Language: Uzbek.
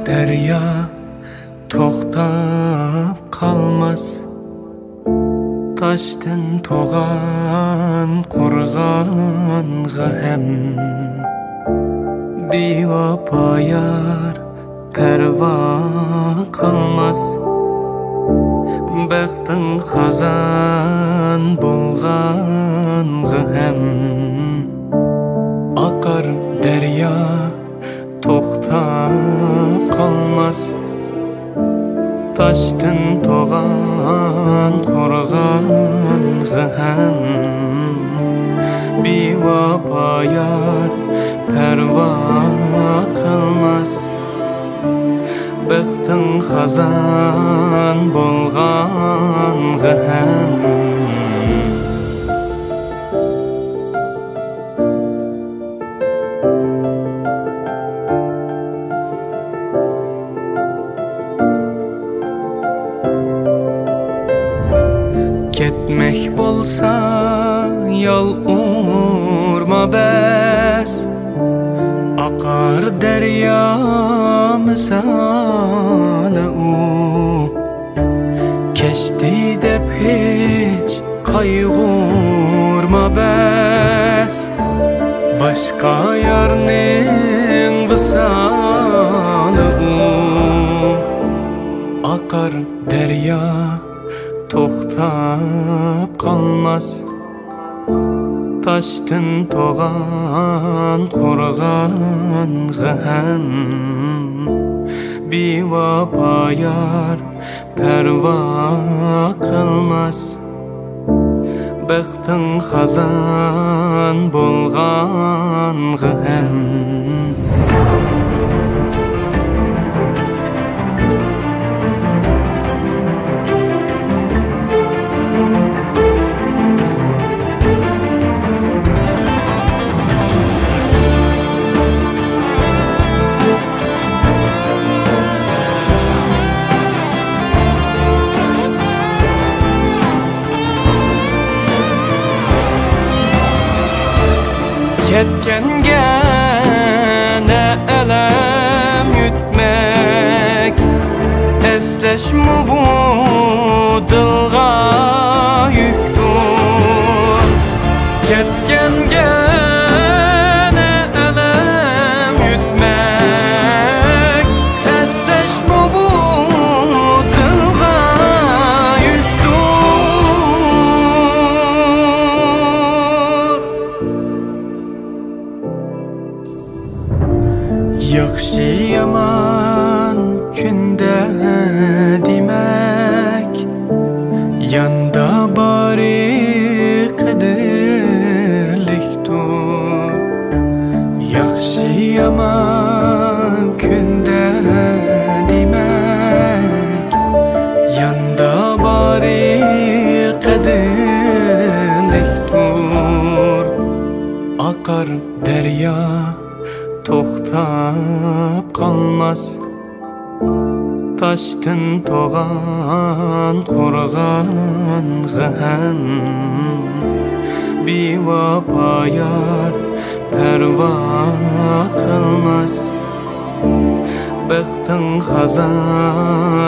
derya to'xtab qolmas, toshdan to'g'an qurg'onga ham bevafo yar parvo qilmas. Baxting xazon bo'lg'anga ham oqar daryo to'xtab qolmas, toshdan to'g'an qurg'onga ham bevafo yar parvo qilmas. Baxting xazon bo'lg'anga ham ketmek bolsa yol urma bes, akar derya misali u. Keşti deb hiç kaygurma bes, başka yarning visali u. Akar derya to'xtab qolmas, toshdan to'g'an qurg'onga ham bevafo yar parvo qilmas. Baxting xazon bo'lg'anga ham ketganga ne elem yutmek, esleşme bu dilga yüktur. Ketganga ne elem yutmek, esleşme bu dilga yüktur. Yaxshi yaman kunda demek, yanda bari qadrlikdur. Yaxshi yaman kunda demek, yanda bari qadrlikdur. Akar derya to'xtab qolmas, toshdan to'g'an qurg'onga ham bevafo yar parvo qilmas. Baxting xazon